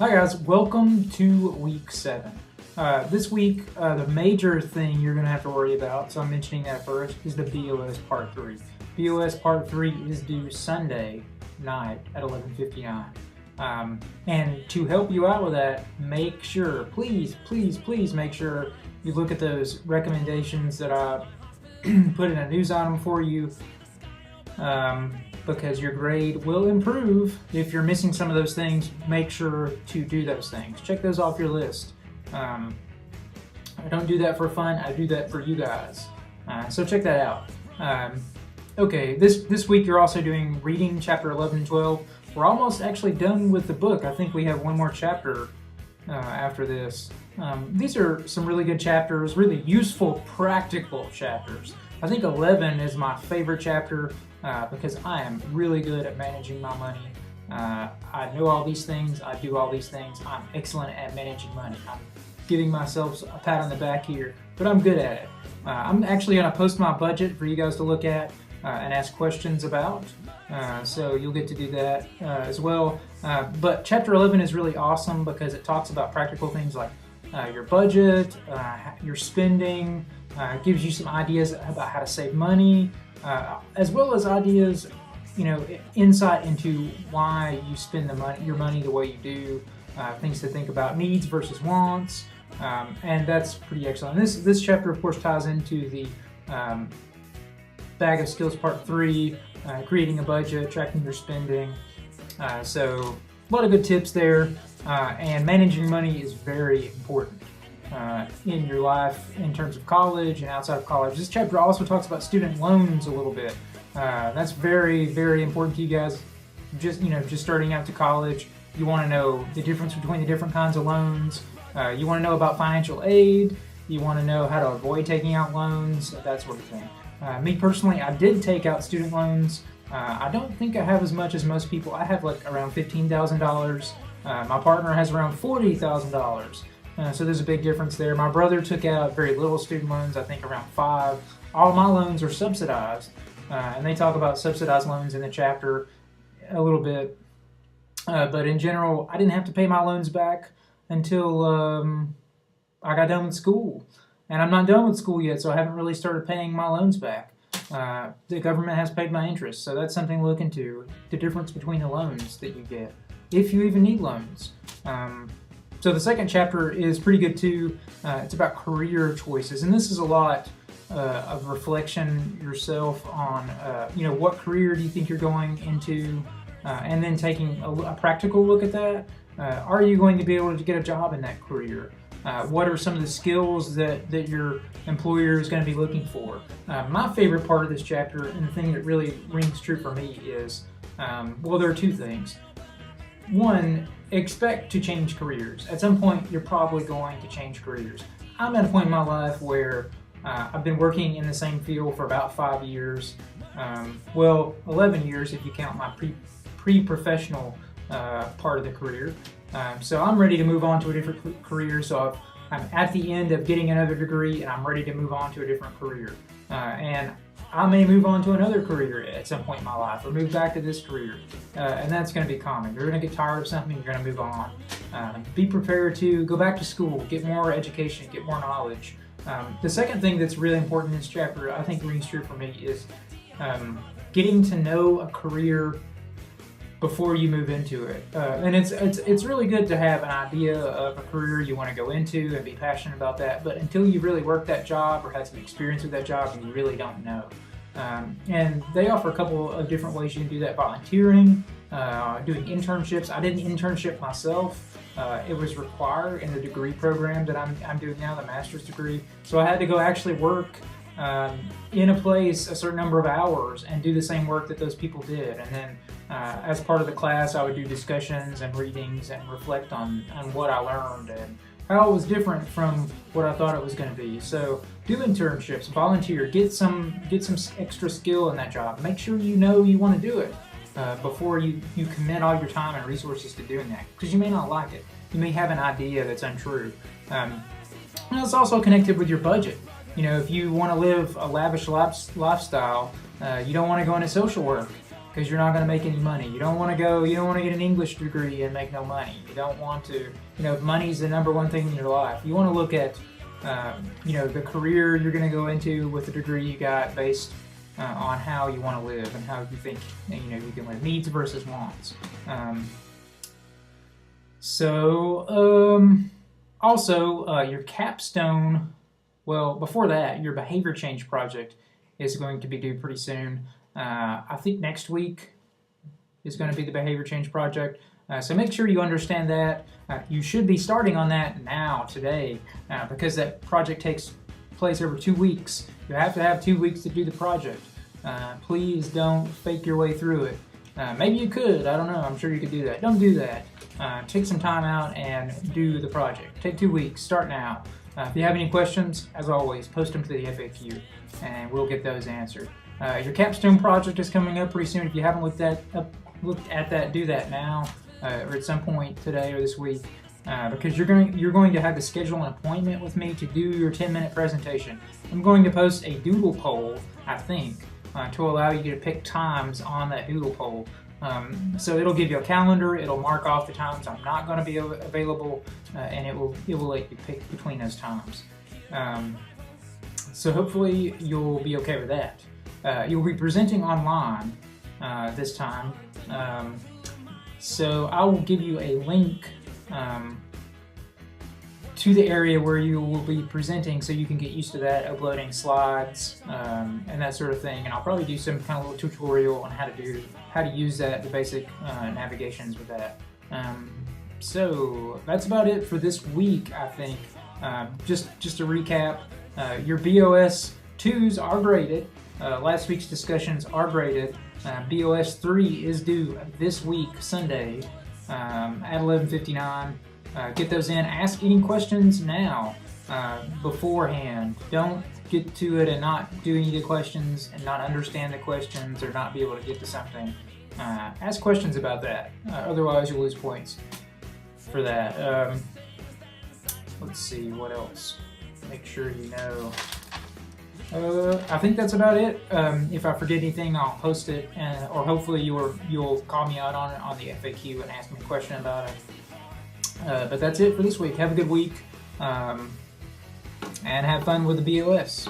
Hi guys, welcome to week 7. This week, the major thing you're going to have to worry about, so I'm mentioning that first, is the BOS Part 3. BOS Part 3 is due Sunday night at 11:59. And to help you out with that, make sure, please make sure you look at those recommendations that I put in a news item for you. Because your grade will improve. If you're missing some of those things, make sure to do those things. Check those off your list. I don't do that for fun, I do that for you guys. So check that out. Okay, this week you're also doing reading chapter 11 and 12. We're almost actually done with the book. I think we have one more chapter after this. These are some really good chapters, really useful, practical chapters. I think 11 is my favorite chapter because I am really good at managing my money. I know all these things, I do all these things. I'm excellent at managing money. I'm giving myself a pat on the back here, but I'm good at it. I'm actually going to post my budget for you guys to look at and ask questions about. So you'll get to do that as well. But chapter 11 is really awesome because it talks about practical things like your budget, your spending, gives you some ideas about how to save money, as well as ideas, insight into why you spend your money the way you do, things to think about, needs versus wants, and that's pretty excellent. This chapter, of course, ties into the Bag of Skills Part 3, creating a budget, tracking your spending. So a lot of good tips there, and managing money is very important in your life in terms of college and outside of college. This chapter also talks about student loans a little bit. That's very, very important to you guys. Just starting out to college, you want to know the difference between the different kinds of loans. You want to know about financial aid. You want to know how to avoid taking out loans, that sort of thing. Me personally, I did take out student loans. I don't think I have as much as most people. I have like around $15,000. My partner has around $40,000. So there's a big difference there. My brother took out very little student loans, I think around 5. All of my loans are subsidized, and they talk about subsidized loans in the chapter a little bit. But in general, I didn't have to pay my loans back until I got done with school. And I'm not done with school yet, so I haven't really started paying my loans back. The government has paid my interest, so that's something to look into, the difference between the loans that you get, if you even need loans. So the second chapter is pretty good too. It's about career choices, and this is a lot of reflection yourself on, what career do you think you're going into, and then taking a practical look at that. Are you going to be able to get a job in that career? What are some of the skills that your employer is going to be looking for? My favorite part of this chapter, and the thing that really rings true for me is, there are two things. One, expect to change careers. At some point, you're probably going to change careers. I'm at a point in my life where I've been working in the same field for about 5 years. 11 years if you count my pre-professional part of the career. So I'm ready to move on to a different career. So I'm at the end of getting another degree, and I'm ready to move on to a different career. And I may move on to another career at some point in my life, or move back to this career, and that's going to be common. You're going to get tired of something, you're going to move on. Be prepared to go back to school, get more education, get more knowledge. The second thing that's really important in this chapter, I think rings true for me, is getting to know a career before you move into it. And it's really good to have an idea of a career you want to go into and be passionate about that, but until you really worked that job or had some experience with that job, you really don't know. And they offer a couple of different ways you can do that: volunteering, doing internships. I did an internship myself. It was required in the degree program that I'm doing now, the master's degree. So I had to go actually work in a place a certain number of hours and do the same work that those people did. And then as part of the class, I would do discussions and readings and reflect on what I learned and how it was different from what I thought it was going to be. So do internships, volunteer, get some extra skill in that job. Make sure you know you want to do it before you commit all your time and resources to doing that, because you may not like it. You may have an idea that's untrue. And it's also connected with your budget. If you want to live a lavish lifestyle, you don't want to go into social work. because you're not going to make any money. You don't want to get an English degree and make no money. You don't want to, money's the number one thing in your life. You want to look at, the career you're going to go into with the degree you got based on how you want to live and how you think, you can live. Needs versus wants. Also, your capstone, well, before that, your behavior change project is going to be due pretty soon. I think next week is going to be the behavior change project. So make sure you understand that. You should be starting on that now, today, because that project takes place over 2 weeks. You have to have 2 weeks to do the project. Please don't fake your way through it. Maybe you could, I don't know, I'm sure you could do that. Don't do that. Take some time out and do the project. Take 2 weeks, start now. If you have any questions, as always, post them to the FAQ and we'll get those answered. Your capstone project is coming up pretty soon. If you haven't looked at that, do that now or at some point today or this week, because you're going to have to schedule an appointment with me to do your 10-minute presentation. I'm going to post a doodle poll, I think, to allow you to pick times on that doodle poll. So it'll give you a calendar. It'll mark off the times I'm not going to be available, and it will let you pick between those times. So hopefully you'll be okay with that. You'll be presenting online this time, so I will give you a link to the area where you will be presenting, so you can get used to that, uploading slides and that sort of thing. And I'll probably do some kind of little tutorial on how to use that, the basic navigations with that. So that's about it for this week, I think. Just to recap, your BOS 2s are graded. Last week's discussions are graded. BOS 3 is due this week, Sunday, at 11:59. Get those in. Ask any questions now, beforehand. Don't get to it and not do any of the questions and not understand the questions or not be able to get to something. Ask questions about that. Otherwise, you'll lose points for that. Let's see, what else? Make sure you know. I think that's about it. If I forget anything, I'll post it, or hopefully you'll call me out on it on the FAQ and ask me a question about it. But that's it for this week. Have a good week, and have fun with the BOS.